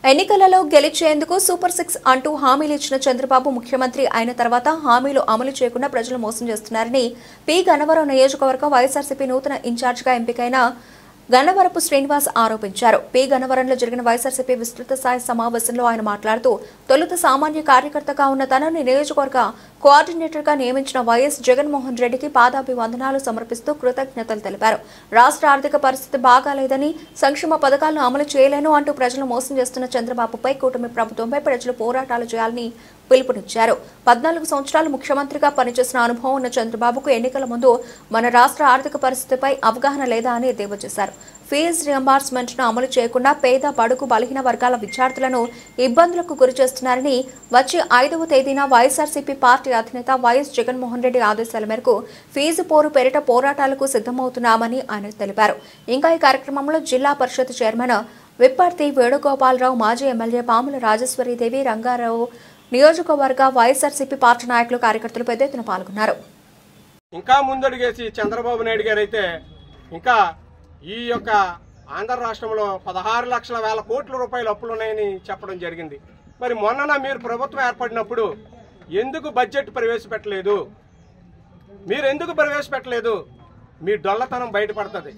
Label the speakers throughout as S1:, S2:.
S1: ఎన్నికలలో గెలిచేందుకు సూపర్ 6 అంటూ హామీలు ఇచ్చిన చంద్రబాబు ముఖ్యమంత్రి అయిన తర్వాత హామీలు అమలు చేయకుండా ప్రజలు మోసం చేస్తున్నారని పి గన్నవరం నియోజకవర్గం వైఎస్ఆర్సీపీ నూతన ఇన్ఛార్జిగా ఎంపికైన గన్నవరపు శ్రీనివాస్ ఆరోపించారు. పి గన్నవరంలో జరిగిన వైఎస్ఆర్సీపీ విస్తృత స్థాయి సమావేశంలో ఆయన మాట్లాడుతూ తొలుత సామాన్య కార్యకర్తగా ఉన్న తనని నియోజకవర్గ కోఆర్డినేటర్గా నియమించిన వైఎస్ జగన్మోహన్ రెడ్డికి పాదాభివందనాలు సమర్పిస్తూ కృతజ్ఞతలు తెలిపారు. రాష్ట్ర ఆర్థిక పరిస్థితి బాగాలేదని సంక్షేమ పథకాలను అమలు చేయలేను అంటూ ప్రజలు మోసం చేస్తున్న చంద్రబాబుపై కూటమి ప్రభుత్వంపై ప్రజలు పోరాటాలు చేయాలని పిలుపునిచ్చారు. 14 సంవత్సరాలు ముఖ్యమంత్రిగా పనిచేసిన అనుభవం ఉన్న చంద్రబాబుకు ఎన్నికల ముందు మన రాష్ట్ర ఆర్థిక పరిస్థితిపై అవగాహన లేదా అని ఎద్దేవా చేశారు. ఫీజు రియంబర్స్మెంట్ ను అమలు చేయకుండా పేద బడుగు బలహీన వర్గాల విద్యార్థులను ఇబ్బందులకు గురి చేస్తున్నారని వచ్చే 5వ తేదీన వైఎస్ఆర్సీపీ పార్టీ అధినేత వైఎస్ జగన్మోహన్ రెడ్డి ఆదేశాల మేరకు ఫీజు పోరు పేరిట పోరాటాలకు సిద్ధమవుతున్నామని ఆయన తెలిపారు. ఇంకా ఈ కార్యక్రమంలో జిల్లా పరిషత్ చైర్మన్ విప్పర్తి వేణుగోపాలరావు, మాజీ ఎమ్మెల్యే పాముల రాజేశ్వరీదేవి, రంగారావు, నియోజకవర్గ వైఎస్ఆర్సీపీ పార్టీ నాయకులు, కార్యకర్తలు పెద్ద ఎత్తున పాల్గొన్నారు.
S2: ఇంకా ముందడుగేసి చంద్రబాబు నాయుడు గారు అయితే ఇంకా ఈ యొక్క ఆంధ్ర రాష్ట్రంలో 16 లక్షల వేల కోట్ల రూపాయల అప్పులున్నాయని చెప్పడం జరిగింది. మరి మొన్న మీరు ప్రభుత్వం ఏర్పడినప్పుడు ఎందుకు బడ్జెట్ ప్రవేశపెట్టలేదు? మీరు ఎందుకు ప్రవేశపెట్టలేదు? మీ డొల్లతనం బయటపడుతుంది,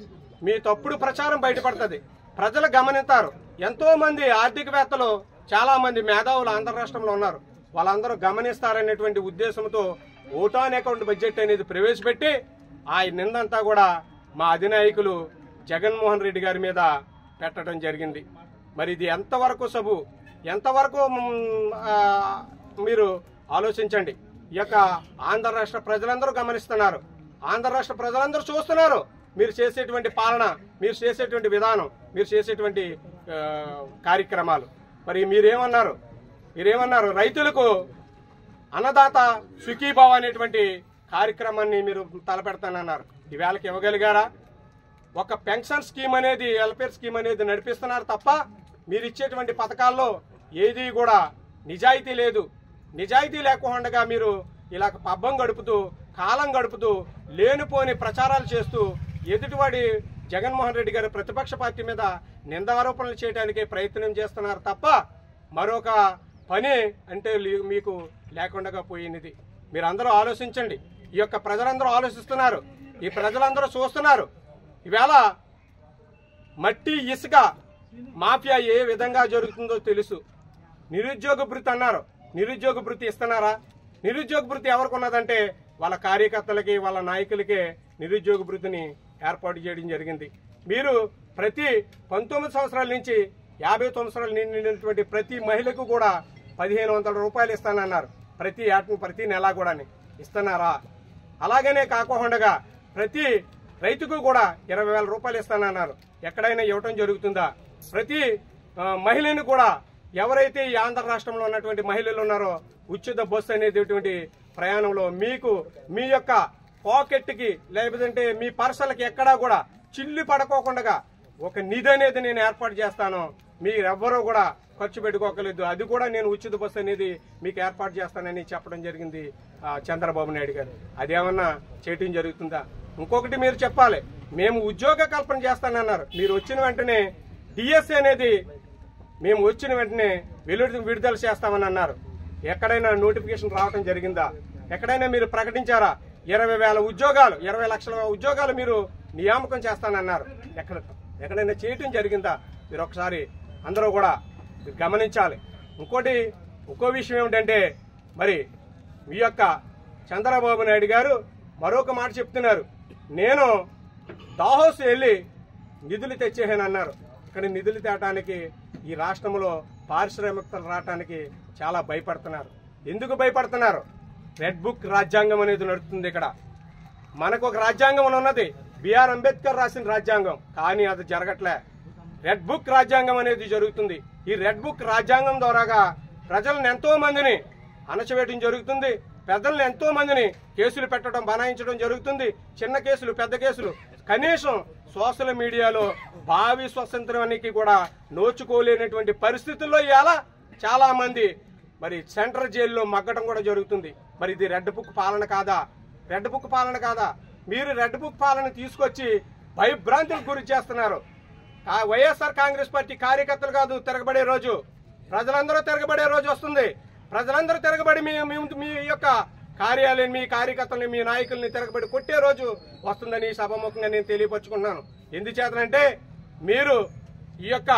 S2: మీ తప్పుడు ప్రచారం బయటపడుతుంది, ప్రజలు గమనిస్తారు. ఎంతో మంది ఆర్థికవేత్తలు, చాలా మంది మేధావులు ఆంధ్ర రాష్ట్రంలో ఉన్నారు. వాళ్ళందరూ గమనిస్తారనేటువంటి ఉద్దేశంతో ఓటాన్ అకౌంట్ బడ్జెట్ అనేది ప్రవేశపెట్టి ఆ నిందంతా కూడా మా అధినాయకులు జగన్మోహన్ రెడ్డి గారి మీద పెట్టడం జరిగింది. మరి ఇది ఎంతవరకు సబు, ఎంతవరకు మీరు ఆలోచించండి. ఈ యొక్క ఆంధ్ర రాష్ట్ర ప్రజలందరూ గమనిస్తున్నారు, ఆంధ్ర రాష్ట్ర ప్రజలందరూ చూస్తున్నారు మీరు చేసేటువంటి పాలన, మీరు చేసేటువంటి విధానం, మీరు చేసేటువంటి కార్యక్రమాలు. మరి మీరేమన్నారు? రైతులకు అన్నదాత సుఖీభావ అనేటువంటి కార్యక్రమాన్ని మీరు తలపెడతానన్నారు. ఈవేళకి ఇవ్వగలిగారా? ఒక పెన్షన్ స్కీమ్ అనేది, వెల్ఫేర్ స్కీమ్ అనేది నడిపిస్తున్నారు తప్ప మీరు ఇచ్చేటువంటి పథకాల్లో ఏది కూడా నిజాయితీ లేదు. నిజాయితీ లేకుండా మీరు ఇలా పబ్బం గడుపుతూ, కాలం గడుపుతూ, లేనిపోని ప్రచారాలు చేస్తూ ఎదుటివాడి జగన్మోహన్ రెడ్డి గారి ప్రతిపక్ష పార్టీ మీద నిందారోపణలు చేయడానికి ప్రయత్నం చేస్తున్నారు తప్ప మరొక పని అంటే మీకు లేకుండా పోయినది. మీరందరూ ఆలోచించండి. ఈ యొక్క ప్రజలందరూ ఆలోచిస్తున్నారు, ఈ ప్రజలందరూ చూస్తున్నారు. ఈవేళ మట్టి ఇసుక మాఫియా ఏ విధంగా జరుగుతుందో తెలుసు. నిరుద్యోగ భృతి అన్నారు, నిరుద్యోగ భృతి ఇస్తున్నారా? నిరుద్యోగ భృతి ఎవరికి ఉన్నదంటే వాళ్ళ కార్యకర్తలకి, వాళ్ళ నాయకులకే నిరుద్యోగ భృతిని ఏర్పాటు చేయడం జరిగింది. మీరు ప్రతి 19 సంవత్సరాల నుంచి 50 సంవత్సరాలు నిండినటువంటి ప్రతి మహిళకు కూడా 1500 రూపాయలు ఇస్తానన్నారు. ప్రతి నెల కూడా ఇస్తున్నారా? అలాగనే కాకుండా ప్రతి రైతుకు కూడా 20,000 రూపాయలు ఇస్తానన్నారు. ఎక్కడైనా ఇవ్వటం జరుగుతుందా? ప్రతి మహిళను కూడా ఎవరైతే ఈ ఆంధ్ర రాష్ట్రంలో ఉన్నటువంటి మహిళలు ఉన్నారో ఉచిత బస్సు అనేటువంటి ప్రయాణంలో మీకు మీ యొక్క పాకెట్కి లేకపోతే మీ పర్సలకి ఎక్కడా కూడా చిల్లు పడుకోకుండా ఒక నిధి అనేది నేను ఏర్పాటు చేస్తాను. మీరెవ్వరూ కూడా ఖర్చు పెట్టుకోకలేదు, అది కూడా నేను ఉచిత బస్సు అనేది మీకు ఏర్పాటు చేస్తానని చెప్పడం జరిగింది చంద్రబాబు నాయుడు గారు. అదేమన్నా చేయటం జరుగుతుందా? ఇంకొకటి మీరు చెప్పాలి, మేము ఉద్యోగ కల్పన చేస్తానన్నారు. మీరు వచ్చిన వెంటనే డిఎస్సీ అనేది మేము వచ్చిన వెంటనే విడుదల చేస్తామని అన్నారు. ఎక్కడైనా నోటిఫికేషన్ రావడం జరిగిందా? ఎక్కడైనా మీరు ప్రకటించారా? 20,000 ఉద్యోగాలు, 20 లక్షల ఉద్యోగాలు మీరు నియామకం చేస్తానన్నారు. ఎక్కడైనా చేయటం జరిగిందా? మీరు ఒకసారి అందరూ కూడా గమనించాలి. ఇంకో విషయం ఏమిటంటే, మరి మీ యొక్క చంద్రబాబు నాయుడు గారు మరొక మాట చెప్తున్నారు. నేను దాహోస్ వెళ్ళి నిధులు తెచ్చేసానన్నారు. ఇక్కడ నిధులు తేటానికి ఈ రాష్ట్రంలో పారిశ్రామికతలు రావటానికి చాలా భయపడుతున్నారు. ఎందుకు భయపడుతున్నారు? రెడ్ బుక్ రాజ్యాంగం అనేది నడుస్తుంది. ఇక్కడ మనకు ఒక రాజ్యాంగం ఉన్నది, బిఆర్ అంబేద్కర్ రాసిన రాజ్యాంగం, కానీ అది జరగట్లే. రెడ్ బుక్ రాజ్యాంగం అనేది జరుగుతుంది. ఈ రెడ్ బుక్ రాజ్యాంగం ద్వారాగా ప్రజలను ఎంతో మందిని అణచివేయడం జరుగుతుంది. పెద్దలను ఎంతో మందిని కేసులు పెట్టడం, బనాయించడం జరుగుతుంది. చిన్న కేసులు, పెద్ద కేసులు. కనీసం సోషల్ మీడియాలో భావి స్వతంత్రానికి కూడా నోచుకోలేనటువంటి పరిస్థితుల్లో ఇవాళ చాలా మంది మరి సెంట్రల్ జైల్లో మగ్గడం కూడా జరుగుతుంది. మరి ఇది రెడ్ బుక్ పాలన కాదా? రెడ్ బుక్ పాలన కాదా? మీరు రెడ్ బుక్ పాలన తీసుకొచ్చి భయభ్రాంతులకు గురి చేస్తున్నారు. వైఎస్ఆర్ కాంగ్రెస్ పార్టీ కార్యకర్తలు కాదు తిరగబడే రోజు, ప్రజలందరూ తిరగబడే రోజు వస్తుంది. ప్రజలందరూ తిరగబడి మీ యొక్క కార్యాలయం, మీ కార్యకర్తల్ని, మీ నాయకుల్ని తిరగబడి కొట్టే రోజు వస్తుందని సభాముఖంగా నేను తెలియపరుచుకుంటున్నాను. ఎందుచేతనంటే మీరు ఈ యొక్క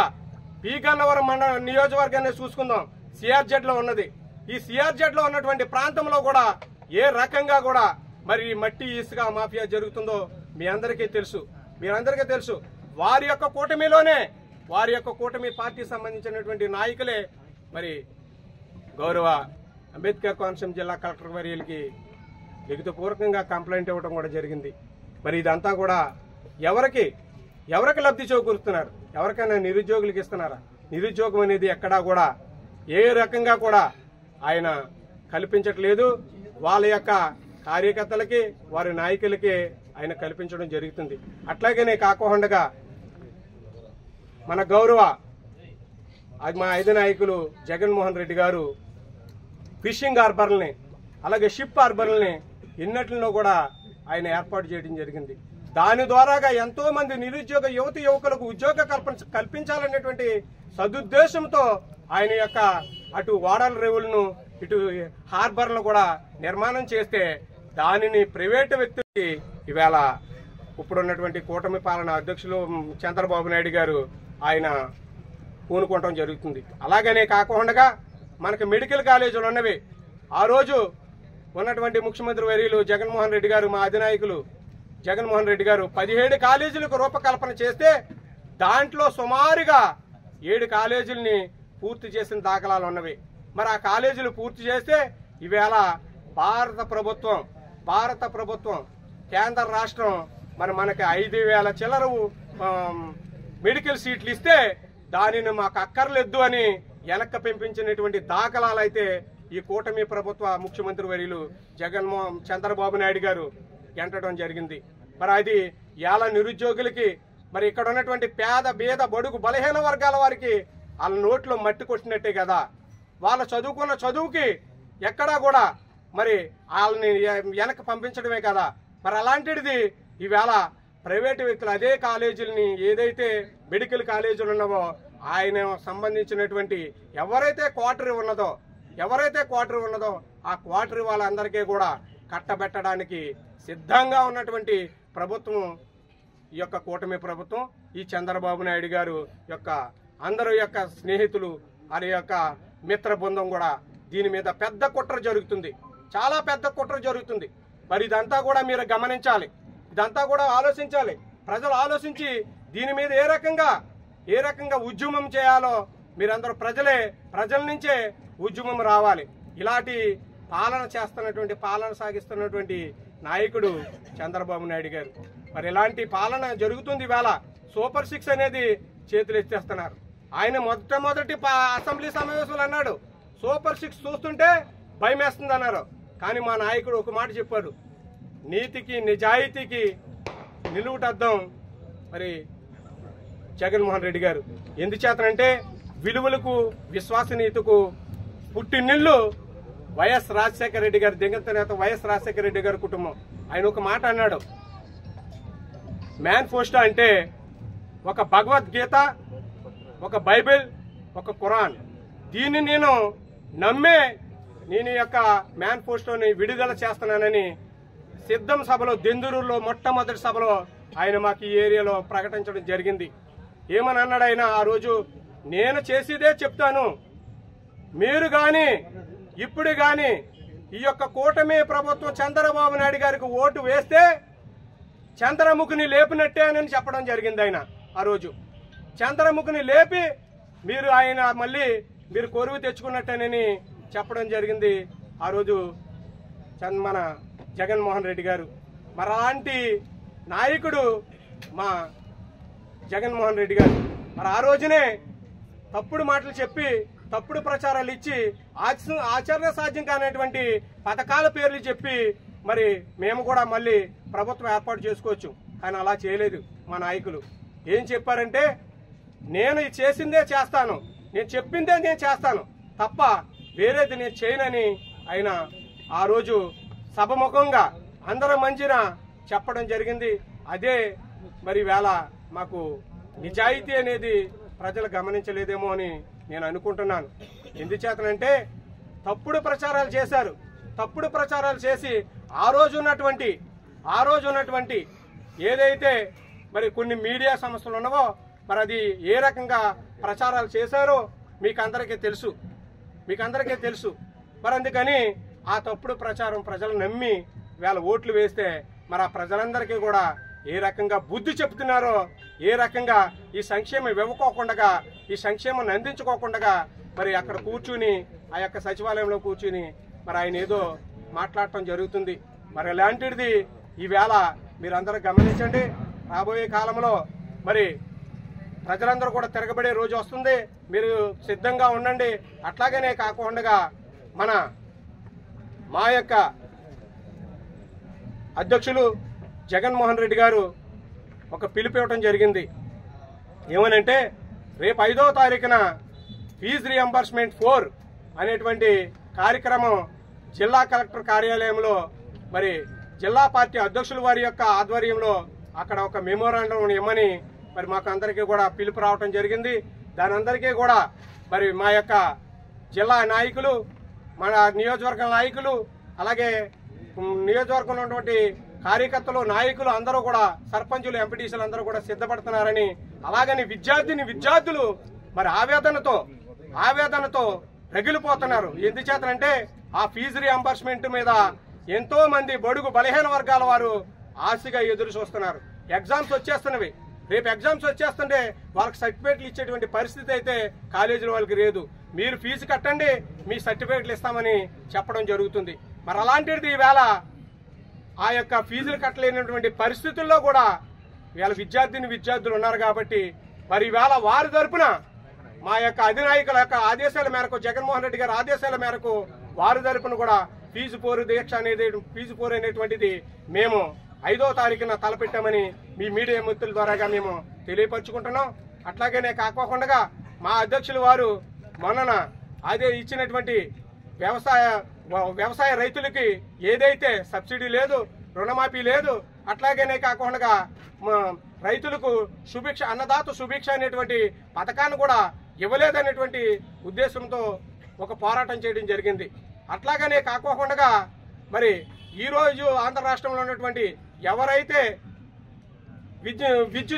S2: పి గన్నవరం మండల నియోజకవర్గాన్ని చూసుకుందాం. సిఆర్జెడ్ లో ఉన్నది. ఈ సిఆర్జెడ్ లో ఉన్నటువంటి ప్రాంతంలో కూడా ఏ రకంగా కూడా మరి మట్టి ఇసుక మాఫియా జరుగుతుందో మీ అందరికీ తెలుసు. మీరందరికీ తెలుసు. వారి యొక్క కూటమిలోనే, వారి యొక్క కూటమి పార్టీకి సంబంధించినటువంటి నాయకులే మరి గౌరవ అంబేద్కర్ కోనసీమ జిల్లా కలెక్టర్ వర్యులకి లిఖితపూర్వకంగా కంప్లైంట్ ఇవ్వడం కూడా జరిగింది. మరి ఇదంతా కూడా ఎవరికి లబ్ధి చేకూరుస్తున్నారు? ఎవరికైనా నిరుద్యోగులకు ఇస్తున్నారా? నిరుద్యోగం అనేది ఎక్కడా కూడా ఏ రకంగా కూడా ఆయన కల్పించట్లేదు. వాళ్ళ యొక్క కార్యకర్తలకి, వారి నాయకులకి ఆయన కల్పించడం జరుగుతుంది. అట్లాగనే కాకుండా మన గౌరవ మా ఐదు నాయకులు జగన్మోహన్ రెడ్డి గారు ఫిషింగ్ హార్బర్లని, అలాగే షిప్ హార్బర్లని ఇన్నట్లలో కూడా ఆయన ఏర్పాటు చేయడం జరిగింది. దాని ద్వారాగా ఎంతో మంది నిరుద్యోగ యువకులకు ఉద్యోగ కల్పించాలనేటువంటి సదుద్దేశంతో ఆయన యొక్క అటు ఓడల రేవులను, ఇటు హార్బర్లను కూడా నిర్మాణం చేస్తే దానిని ప్రైవేటు వ్యక్తులకి ఈవేళ ఇప్పుడున్నటువంటి కూటమి పాలన అధ్యక్షులు చంద్రబాబు నాయుడు గారు ఆయన పూనుకోవటం జరుగుతుంది. అలాగనే కాకుండా మనకు మెడికల్ కాలేజీలు ఉన్నవి. ఆ రోజు ఉన్నటువంటి ముఖ్యమంత్రి వర్యులు జగన్మోహన్ రెడ్డి గారు, మా అధినాయకులు జగన్మోహన్ రెడ్డి గారు 17 కాలేజీలకు రూపకల్పన చేస్తే దాంట్లో సుమారుగా 7 కాలేజీలని పూర్తి చేసిన దాఖలాలు ఉన్నవి. మరి ఆ కాలేజీలు పూర్తి చేస్తే ఈవేళ భారత ప్రభుత్వం కేంద్ర రాష్ట్రం మనకి 5,000 చిల్లర మెడికల్ సీట్లు ఇస్తే దానిని మాకు అక్కర్లేదు అని వెనక్కి పంపించినటువంటి దాఖలాలు అయితే ఈ కూటమి ప్రభుత్వ ముఖ్యమంత్రి వర్యులు చంద్రబాబు నాయుడు గారు ఎంటడం జరిగింది. మరి అది ఎలా నిరుద్యోగులకి, మరి ఇక్కడ ఉన్నటువంటి పేద బీద బడుగు బలహీన వర్గాల వారికి వాళ్ళ నోట్లో మట్టి కొట్టినట్టే కదా. వాళ్ళ చదువుకున్న చదువుకి ఎక్కడా కూడా మరి వాళ్ళని వెనక్కి పంపించడమే కదా. మరి అలాంటిది ఈవేళ ప్రైవేటు వ్యక్తులు అదే కాలేజీలని, ఏదైతే మెడికల్ కాలేజీలు ఉన్నావో ఆయన సంబంధించినటువంటి ఎవరైతే క్వార్టర్ ఉన్నదో ఆ క్వార్టర్ వాళ్ళందరికీ కూడా కట్టబెట్టడానికి సిద్ధంగా ఉన్నటువంటి ప్రభుత్వం ఈ యొక్క కూటమి ప్రభుత్వం. ఈ చంద్రబాబు నాయుడు గారు యొక్క అందరూ యొక్క స్నేహితులు, వారి యొక్క మిత్ర బృందం కూడా దీని మీద పెద్ద కుట్ర జరుగుతుంది, చాలా పెద్ద కుట్ర జరుగుతుంది. మరి ఇదంతా కూడా మీరు గమనించాలి, ఇదంతా కూడా ఆలోచించాలి. ప్రజలు ఆలోచించి దీని మీద ఏ రకంగా ఉద్యమం చేయాలో మీరందరూ ప్రజల నుంచే ఉద్యమం రావాలి. ఇలాంటి పాలన సాగిస్తున్నటువంటి నాయకుడు చంద్రబాబు నాయుడు గారు. మరి ఇలాంటి పాలన జరుగుతుంది. ఇవాళ సూపర్ 6 అనేది చేతులు ఎత్తేస్తున్నారు. ఆయన మొదటి అసెంబ్లీ సమావేశంలో అన్నాడు, సూపర్ 6 చూస్తుంటే భయం వేస్తుంది అన్నారు. కానీ మా నాయకుడు ఒక మాట చెప్పాడు, నీతికి నిజాయితీకి నిలువుటద్దం మరి జగన్మోహన్ రెడ్డి గారు. ఎందుచేతనంటే విలువలకు విశ్వసనీయతకు పుట్టినిల్లు వైఎస్ రాజశేఖర రెడ్డి గారు, దివంగత నేత వైఎస్ రాజశేఖర రెడ్డి గారి కుటుంబం. ఆయన ఒక మాట అన్నాడు, మేనిఫెస్టో అంటే ఒక భగవద్గీత, ఒక బైబిల్, ఒక ఖురాన్. దీన్ని నేను నమ్మే నేను యొక్క మేనిఫెస్టోని విడుదల చేస్తున్నానని సిద్ధం సభలో, దెందురూరులో మొట్టమొదటి సభలో ఆయన మాకు ఈ ఏరియాలో ప్రకటించడం జరిగింది. ఏమని అన్నాడు ఆయన ఆ రోజు, నేను చేసేదే చెప్తాను, మీరు గాని ఇప్పుడు గాని ఈ యొక్క కూటమి ప్రభుత్వం చంద్రబాబు నాయుడు గారికి ఓటు వేస్తే చంద్రముఖిని లేపినట్టే అని చెప్పడం జరిగింది. ఆయన ఆ రోజు చంద్రముఖిని లేపి మీరు కొరువు తెచ్చుకున్నట్టేనని చెప్పడం జరిగింది ఆ రోజు మన జగన్మోహన్ రెడ్డి గారు. మరి అలాంటి నాయకుడు మా జగన్మోహన్ రెడ్డి గారు. మరి ఆ రోజునే తప్పుడు మాటలు చెప్పి, తప్పుడు ప్రచారాలు ఇచ్చి, ఆచరణ సాధ్యం కానటువంటి పథకాల పేర్లు చెప్పి మరి మేము కూడా మళ్ళీ ప్రభుత్వం ఏర్పాటు చేసుకోవచ్చు. కానీ అలా చేయలేదు మా నాయకులు. ఏం చెప్పారంటే, నేను చేసిందే చేస్తాను, నేను చెప్పిందే నేను చేస్తాను తప్ప వేరేది నేను చేయనని ఆయన ఆ రోజు సభముఖంగా అందరం మంచిన చెప్పడం జరిగింది. అదే మరి వేళ మాకు నిజాయితీ అనేది ప్రజలు గమనించలేదేమో అని నేను అనుకుంటున్నాను. ఎందుచేతనంటే తప్పుడు ప్రచారాలు చేశారు. తప్పుడు ప్రచారాలు చేసి ఆ రోజు ఉన్నటువంటి ఏదైతే మరి కొన్ని మీడియా సంస్థలు ఉన్నవో మరి అది ఏ రకంగా ప్రచారాలు చేశారో మీకు అందరికీ తెలుసు. మరి అందుకని ఆ తప్పుడు ప్రచారం ప్రజలు నమ్మి వేళ ఓట్లు వేస్తే మరి ఆ ప్రజలందరికీ కూడా ఏ రకంగా బుద్ధి చెప్తున్నారో, ఏ రకంగా ఈ సంక్షేమం ఇవ్వకోకుండా, ఈ సంక్షేమం అందించుకోకుండా మరి అక్కడ కూర్చుని ఆ యొక్క సచివాలయంలో కూర్చుని మరి ఆయన ఏదో మాట్లాడటం జరుగుతుంది. మరి అలాంటిది ఈవేళ మీరందరూ గమనించండి. రాబోయే కాలంలో మరి ప్రజలందరూ కూడా తిరగబడే రోజు వస్తుంది. మీరు సిద్ధంగా ఉండండి. అట్లాగనే కాకుండా మా యొక్క అధ్యక్షులు జగన్మోహన్ రెడ్డి గారు ఒక పిలుపు ఇవ్వడం జరిగింది. ఏమనంటే రేపు 5వ తారీఖున ఫీజు రియంబర్స్మెంట్ 4 అనేటువంటి కార్యక్రమం జిల్లా కలెక్టర్ కార్యాలయంలో మరి జిల్లా పార్టీ అధ్యక్షుల వారి యొక్క ఆధ్వర్యంలో అక్కడ ఒక మెమోరాండం ఇవ్వమని మరి మాకు అందరికీ కూడా పిలుపు రావటం జరిగింది. దాని అందరికీ కూడా మరి మా యొక్క జిల్లా నాయకులు, మన నియోజకవర్గ నాయకులు, అలాగే నియోజకవర్గంలో ఉన్నటువంటి కార్యకర్తలు, నాయకులు అందరూ కూడా, సర్పంచులు, ఎంపీటీసీలు అందరూ కూడా సిద్ధపడుతున్నారని, అలాగని విద్యార్థులు మరి ఆవేదనతో రగిలిపోతున్నారు. ఎందుచేతనంటే ఆ ఫీజు రియంబర్స్మెంట్ మీద ఎంతో మంది బడుగు బలహీన వర్గాల వారు ఆశగా ఎదురు చూస్తున్నారు. ఎగ్జామ్స్ వచ్చేస్తున్నవి. రేపు ఎగ్జామ్స్ వచ్చేస్తుంటే వాళ్ళకి సర్టిఫికేట్లు ఇచ్చేటువంటి పరిస్థితి అయితే కాలేజీల వాళ్ళకి లేదు. మీరు ఫీజు కట్టండి, మీ సర్టిఫికేట్లు ఇస్తామని చెప్పడం జరుగుతుంది. మరి అలాంటిది ఈవేళ ఆ యొక్క ఫీజులు కట్టలేనటువంటి పరిస్థితుల్లో కూడా ఇవాళ విద్యార్థులు ఉన్నారు. కాబట్టి మరి ఈవేళ వారి తరపున మా యొక్క అధినాయకుల యొక్క ఆదేశాల మేరకు, జగన్మోహన్ రెడ్డి గారి ఆదేశాల మేరకు వారి తరపున కూడా ఫీజు పోరు అనేటువంటిది మేము 5వ తారీఖున తలపెట్టామని మీ మీడియా మిత్రుల ద్వారాగా మేము తెలియపరుచుకుంటున్నాం. అట్లాగనే కాకోకుండా మా అధ్యక్షులు వారు మొన్న అదే ఇచ్చినటువంటి వ్యవసాయ రైతులకి ఏదైతే సబ్సిడీ లేదు, రుణమాఫీ లేదు, అట్లాగనే కాకుండా రైతులకు సుభిక్ష, అన్నదాత సుభిక్ష అనేటువంటి పథకాన్ని కూడా ఇవ్వలేదనేటువంటి ఉద్దేశంతో ఒక పోరాటం చేయడం జరిగింది. అట్లాగనే కాకోకుండా మరి ఈరోజు ఆంధ్ర రాష్ట్రంలో ఉన్నటువంటి ఎవరైతే విద్యుత్